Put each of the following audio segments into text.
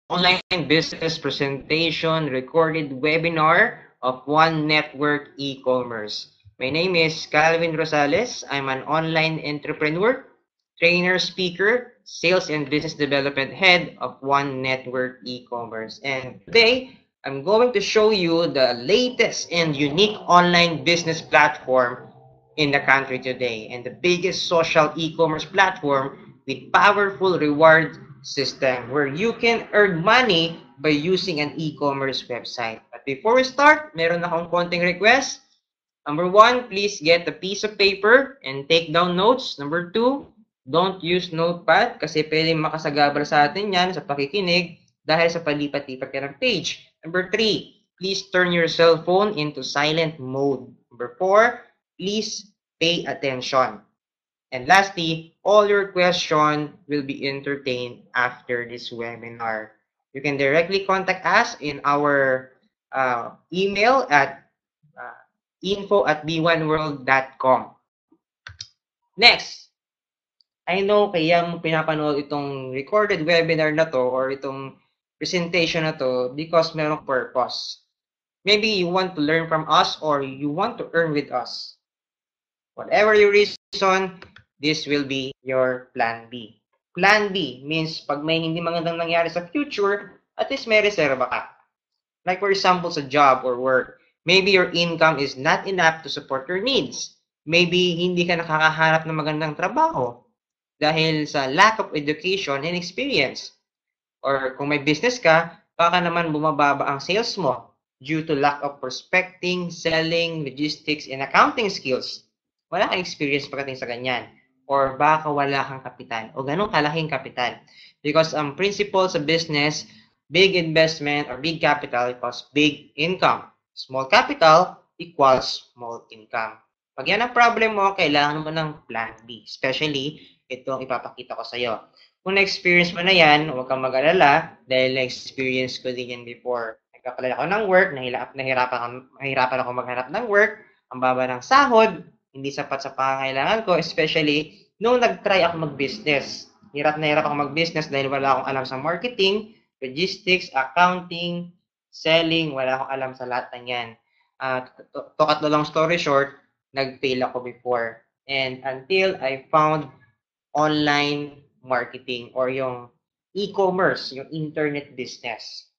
online business presentation recorded webinar of One Network e-commerce. My name is Calvin Rosales. I'm an online entrepreneur, trainer, speaker, sales and business development head of One Network e-commerce. And today, I'm going to show you the latest and unique online business platform in the country today and the biggest social e-commerce platform with powerful reward system where you can earn money by using an e-commerce website. But before we start, meron akong konting request. Number one, please get a piece of paper and take down notes. Number two, don't use notepad kasi pwedeng makasagabal sa atin yan sa pakikinig dahil sa palipat-lipat ka ng page. Number three, please turn your cell phone into silent mode. Number four, please pay attention. And lastly, all your questions will be entertained after this webinar. You can directly contact us in our email at info@b1world.com. Next, I know kaya mo pinapanood itong recorded webinar na to or itong presentation na to because merong purpose. Maybe you want to learn from us or you want to earn with us. Whatever your reason, this will be your plan B. Plan B means pag may hindi magandang nangyari sa future, at least may reserva ka. Like for example, sa job or work, maybe your income is not enough to support your needs. Maybe hindi ka nakakahanap ng magandang trabaho dahil sa lack of education and experience. Or kung may business ka, baka naman bumababa ang sales mo due to lack of prospecting, selling, logistics, and accounting skills. Wala kang experience pagdating sa ganyan. Or baka wala kang kapital o ganun kalaking kapital. Because ang principle sa business, big investment or big capital equals big income. Small capital equals small income. Pag yan ang problem mo, kailangan mo ng plan B. Especially, ito ang ipapakita ko sa iyo. Kung na-experience mo na yan, huwag kang mag-alala dahil na-experience ko din yan before. Nagkakaroon ako ng work, nahirapan ako maghanap ng work, ang baba ng sahod, hindi sapat sa pangangailangan ko, especially nung nag-try ako mag-business. Hirap na hirap ako mag-business dahil wala akong alam sa marketing, logistics, accounting, selling, wala akong alam sa lahat ng yan. To cut the long story short, nag-fail ako before. And until I found online marketing or yung e-commerce, yung internet business.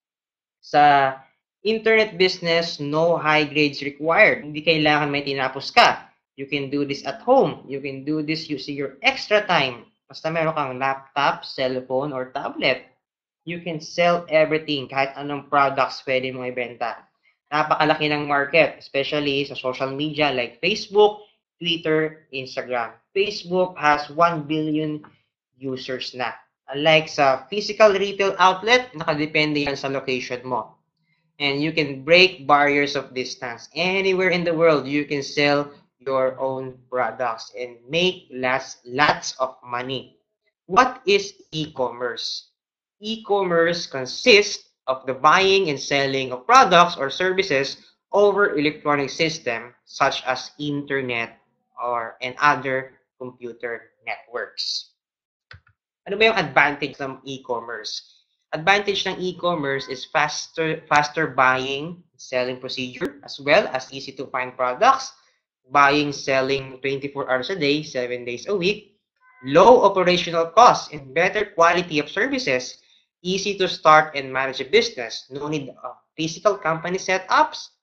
Sa internet business, no high grades required. Hindi kailangan may tinapos ka. You can do this at home. You can do this using your extra time. Basta meron kang laptop, cellphone, or tablet. You can sell everything. Kahit anong products pwede mong ibenta. Napakalaki ng market, especially sa social media like Facebook, Twitter, Instagram. Facebook has 1 billion users na. Unlike sa physical retail outlet, nakadepende yan sa location mo. And you can break barriers of distance. Anywhere in the world, you can sell your own products and make lots of money. What is e-commerce? E-commerce consists of the buying and selling of products or services over electronic system such as internet and other computer networks. Ano ba yung advantage ng e-commerce? Advantage ng e-commerce is faster buying, selling procedure, as well as easy to find products, buying, selling 24 hours a day, 7 days a week, low operational costs, and better quality of services, easy to start and manage a business, no need of physical company setups,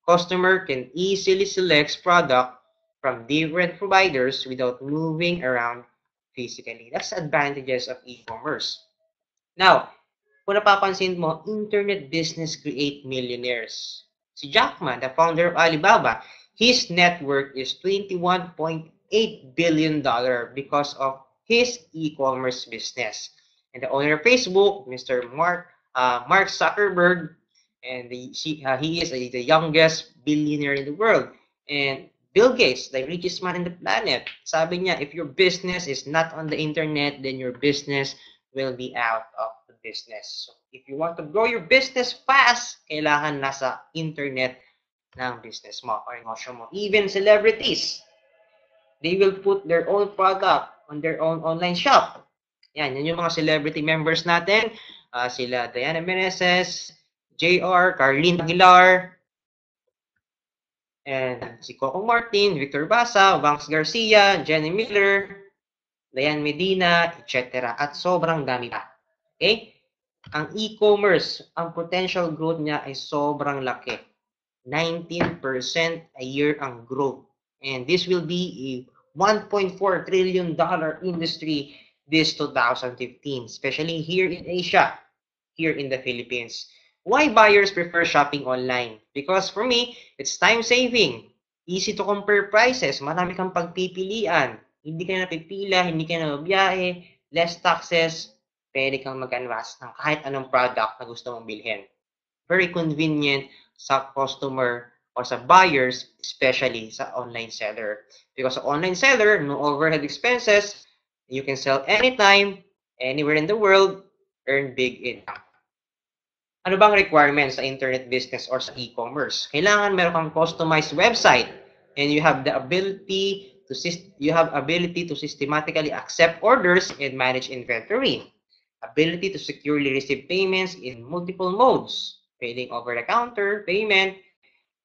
customer can easily select product from different providers without moving around physically. That's advantages of e-commerce. Now, kung napapansin mo, internet business create millionaires. Si Jack Ma, the founder of Alibaba, his net worth is $21.8 billion because of his e-commerce business. And the owner of Facebook, Mr. Mark Zuckerberg, and he is the youngest billionaire in the world. And Bill Gates, the richest man in the planet, sabi niya, if your business is not on the internet, then your business will be out of the business. So, if you want to grow your business fast, kailangan nasa internet ng business mo or negosyo mo. Even celebrities, they will put their own product on their own online shop. Yan yung mga celebrity members natin. sila Diana Meneses, JR, Carlene Aguilar, and si Coco Martin, Victor Basa, Vanks Garcia, Jenny Miller, Dayan Medina, etc. At sobrang dami pa. Okay? Ang e-commerce, ang potential growth niya ay sobrang laki. 19% a year ang growth. And this will be a $1.4 trillion industry this 2015, especially here in Asia, here in the Philippines. Why buyers prefer shopping online? Because for me, it's time saving. Easy to compare prices. Marami kang pagpipilian. Hindi ka na pipila, hindi ka na mabiyahe, less taxes, pwede kang mag-canvas ng kahit anong product na gusto mong bilhin. Very convenient sa customer or sa buyers, especially sa online seller. Because sa online seller, no overhead expenses, you can sell anytime, anywhere in the world, earn big income. Ano bang requirements sa internet business or sa e-commerce? Kailangan meron kang customized website and you have the ability to systematically accept orders and manage inventory. Ability to securely receive payments in multiple modes. Pwedeng over-the-counter payment,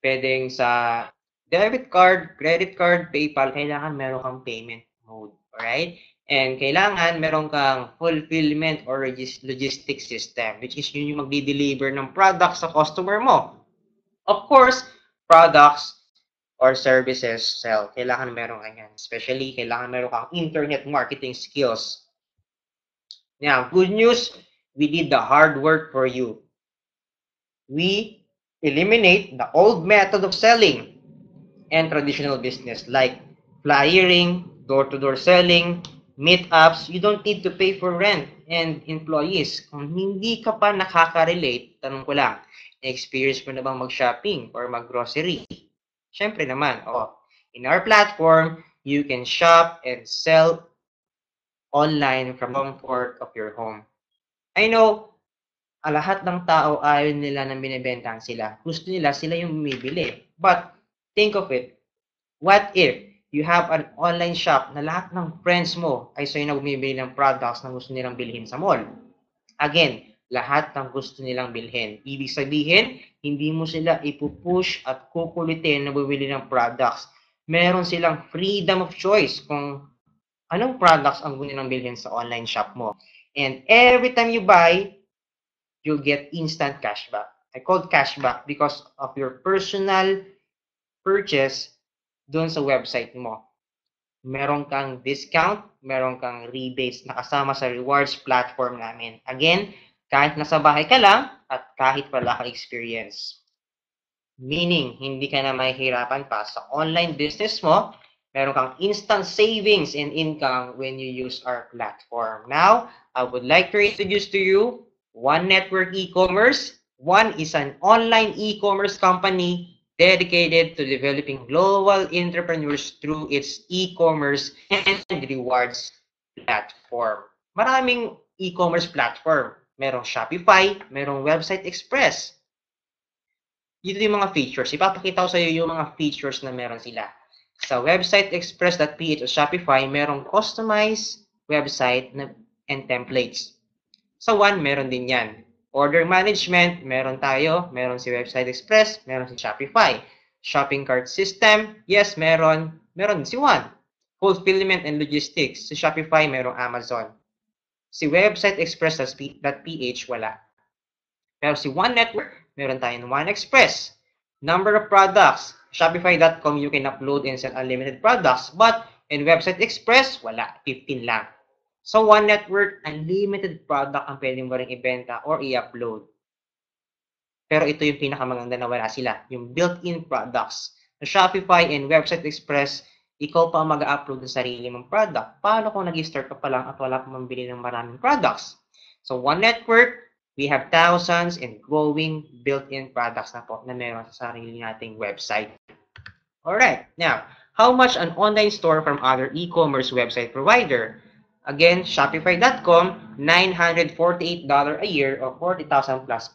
pwedeng sa debit card, credit card, PayPal, kailangan meron kang payment mode. Alright? And kailangan meron kang fulfillment or logistics system, which is yun yung magdi-deliver ng products sa customer mo. Of course, products or services sell. Kailangan meron kanyan. Especially, kailangan meron kang internet marketing skills. Now, good news, we did the hard work for you. We eliminate the old method of selling and traditional business like flyering, door-to-door selling, meetups. You don't need to pay for rent and employees. Kung hindi ka pa nakaka-relate, tanong ko lang, experience mo na bang mag-shopping or mag-grocery? Siyempre naman, in our platform, you can shop and sell online from the comfort of your home. I know, lahat ng tao ayaw nila na binibentahan sila. Gusto nila sila yung bumibili. But, think of it. What if you have an online shop na lahat ng friends mo ay sa'yo na bumibili ng products na gusto nilang bilhin sa mall? Again, lahat ng gusto nilang bilhin. Ibig sabihin, hindi mo sila ipupush at kukulitin na bumili ng products. Meron silang freedom of choice kung anong products ang gusto nilang bilhin sa online shop mo. And every time you buy, you'll get instant cashback. I call cashback because of your personal purchase doon sa website mo. Meron kang discount, meron kang rebates na kasama sa rewards platform namin. Again, kahit nasa bahay ka lang at kahit wala kang experience. Meaning, hindi ka na mahihirapan pa sa online business mo, meron kang instant savings and income when you use our platform. Now, I would like to introduce to you One Network E-Commerce. One is an online e-commerce company dedicated to developing global entrepreneurs through its e-commerce and rewards platform. Maraming e-commerce platform. Merong Shopify, merong Website Express. Dito yung mga features. Ipapakita ko sa iyo yung mga features na meron sila. Sa websiteexpress.ph o Shopify, merong customized website and templates. Sa One, meron din yan. Order management, meron tayo. Meron si Website Express, meron si Shopify. Shopping cart system, yes, meron. Meron si One. Fulfillment and logistics. Si Shopify, merong Amazon. Si websiteexpress.ph, wala. Pero si One Network, meron tayong One Express. Number of products. Shopify.com, you can upload and sell unlimited products. But in Website Express, wala. 15 lang. So, One Network, unlimited product ang pwede mo rin ibenta or i-upload. Pero ito yung pinakamaganda na wala sila. Yung built-in products. Sa Shopify and Website Express, ikaw pa mag-upload ng sarili mong product. Paano kung nag-start ka pa lang at wala kang mambili ng maraming products? So, One Network, we have thousands and growing built-in products na po na meron sa sarili nating website. Alright, now, how much an online store from other e-commerce website provider? Again, Shopify.com, $948 a year or 40,000 plus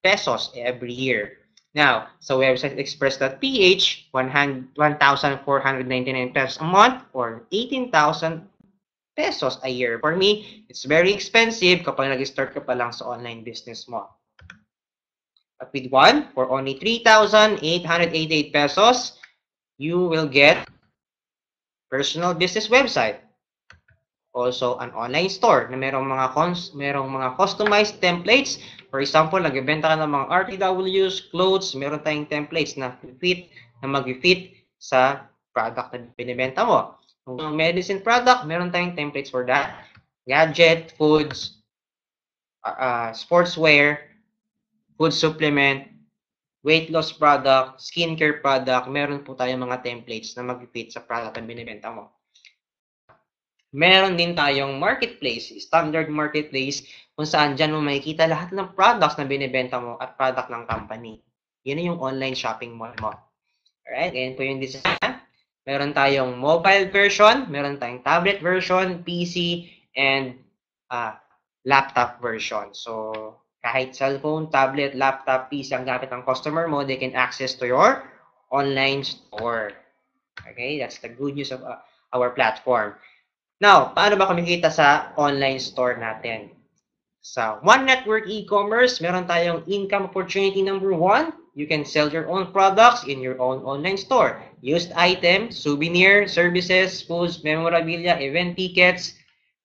pesos every year. Now, sa websiteexpress.ph, 1,499 pesos a month or 18,000 pesos a year. For me, it's very expensive kapag nag-start ka pa lang sa online business mo. But with one, for only 3,888 pesos, you will get personal business website. Also, an online store na merong mga customized templates. For example, nagbebenta ka ng mga RTWs, clothes, meron tayong templates na mag-fit sa product na binibenta mo. Kung medicine product, meron tayong templates for that. Gadget, foods, sportswear, food supplement, weight loss product, skincare product, meron po tayong mga templates na mag-fit sa product na binibenta mo. Meron din tayong marketplace, standard marketplace, kung saan dyan mo makikita lahat ng products na binibenta mo at product ng company. Yun yung online shopping mall mo. Alright, ganyan po yung design. Meron tayong mobile version, meron tayong tablet version, PC, and laptop version. So, kahit cellphone, tablet, laptop, PC ang gamit ng customer mo, they can access to your online store. Okay, that's the good news of our platform. Now, paano ba kumikita sa online store natin? Sa One Network e-commerce, meron tayong income opportunity number 1. You can sell your own products in your own online store. Used items, souvenir, services, foods, memorabilia, event tickets,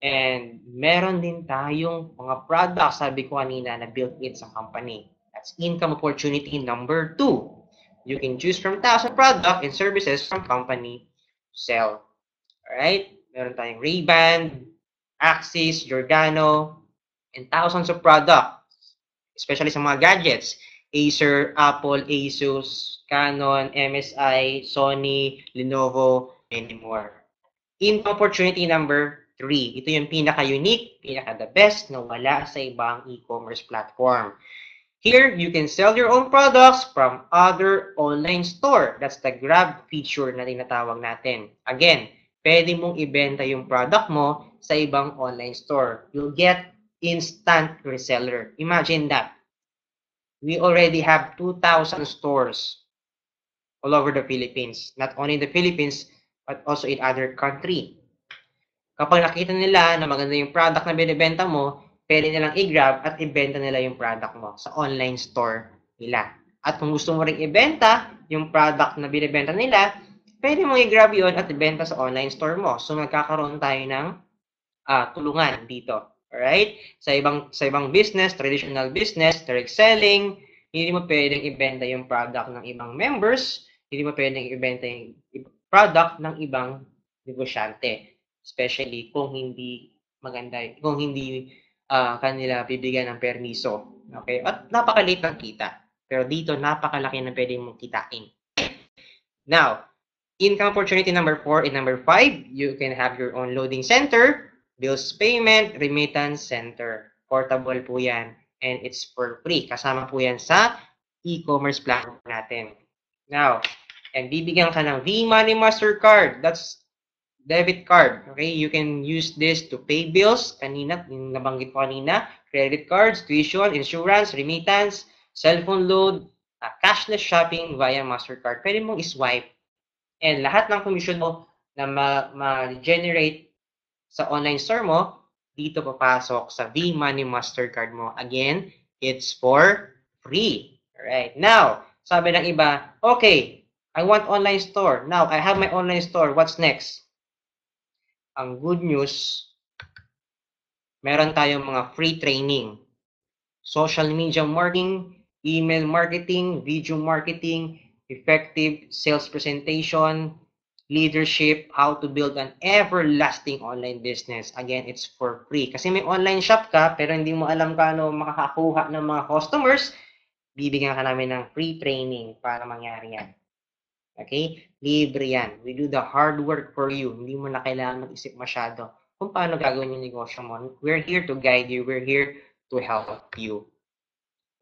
and meron din tayong mga products, sabi ko kanina, na built-in sa company. That's income opportunity number 2. You can choose from 1,000 products and services from company to sell. Alright? Meron tayong Ray-Ban, Axis, Giordano, and thousands of products, especially sa mga gadgets. Acer, Apple, Asus, Canon, MSI, Sony, Lenovo, and more. Income opportunity number 3. Ito yung pinaka-unique, pinaka-the best na wala sa ibang e-commerce platform. Here, you can sell your own products from other online store. That's the grab feature na tinatawag natin. Again, pwede mong ibenta yung product mo sa ibang online store. You'll get instant reseller. Imagine that. We already have 2,000 stores all over the Philippines. Not only in the Philippines, but also in other country. Kapag nakita nila na maganda yung product na binibenta mo, pwede nilang i-grab at ibenta nila yung product mo sa online store nila. At kung gusto mo ring ibenta yung product na binibenta nila, pwede mong i-grab yun at ibenta sa online store mo. So, magkakaroon tayo ng tulungan dito. Alright? Sa ibang business, traditional business, direct selling, hindi mo pwedeng ibenta yung product ng ibang members, hindi mo pwedeng ibenta yung product ng ibang negosyante. Especially kung hindi maganda, kung hindi kanila bibigyan ng permiso. Okay? At napakaliit ng kita. Pero dito, napakalaki na pwedeng mong kitain. Now, income opportunity number 4 and number 5, you can have your own loading center, bills payment, remittance center. Portable po yan. And it's for free. Kasama po yan sa e-commerce platform natin. Now, and bibigyan ka ng V-Money Mastercard. That's debit card. Okay? You can use this to pay bills. Kanina, nabanggit ko kanina. Credit cards, tuition, insurance, remittance, cellphone load, cashless shopping via Mastercard. Pwede mong iswipe. And lahat ng commission mo na ma-generate sa online store mo, dito papasok sa V-Money Mastercard mo. Again, it's for free. Alright. Now, sabi ng iba, okay, I want online store. Now, I have my online store. What's next? Ang good news, meron tayong mga free training. Social media marketing, email marketing, video marketing, effective sales presentation, leadership, how to build an everlasting online business. Again, it's for free. Kasi may online shop ka, pero hindi mo alam paano makakakuha ng mga customers, bibigyan ka namin ng free training para mangyari yan. Okay? Libre yan. We do the hard work for you. Hindi mo na kailangan mag-isip masyado kung paano gagawin yung negosyo mo. We're here to guide you. We're here to help you.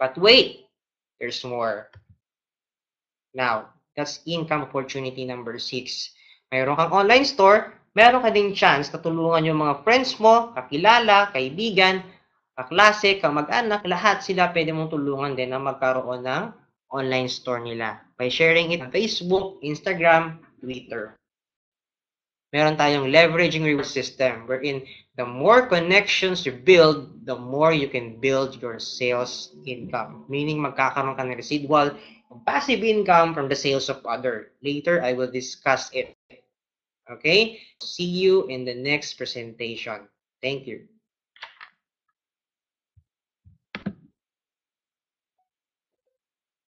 But wait, there's more. Now, that's income opportunity number 6. Mayroon kang online store, meron ka ding chance na tulungan yung mga friends mo, kakilala, kaibigan, kaklase, kamag-anak, lahat sila pwede mong tulungan din na magkaroon ng online store nila by sharing it on Facebook, Instagram, Twitter. meron tayong leveraging reward system wherein the more connections you build, the more you can build your sales income. Meaning, magkakaroon ka ng residual passive income from the sales of other. Later, I will discuss it. Okay? See you in the next presentation. Thank you.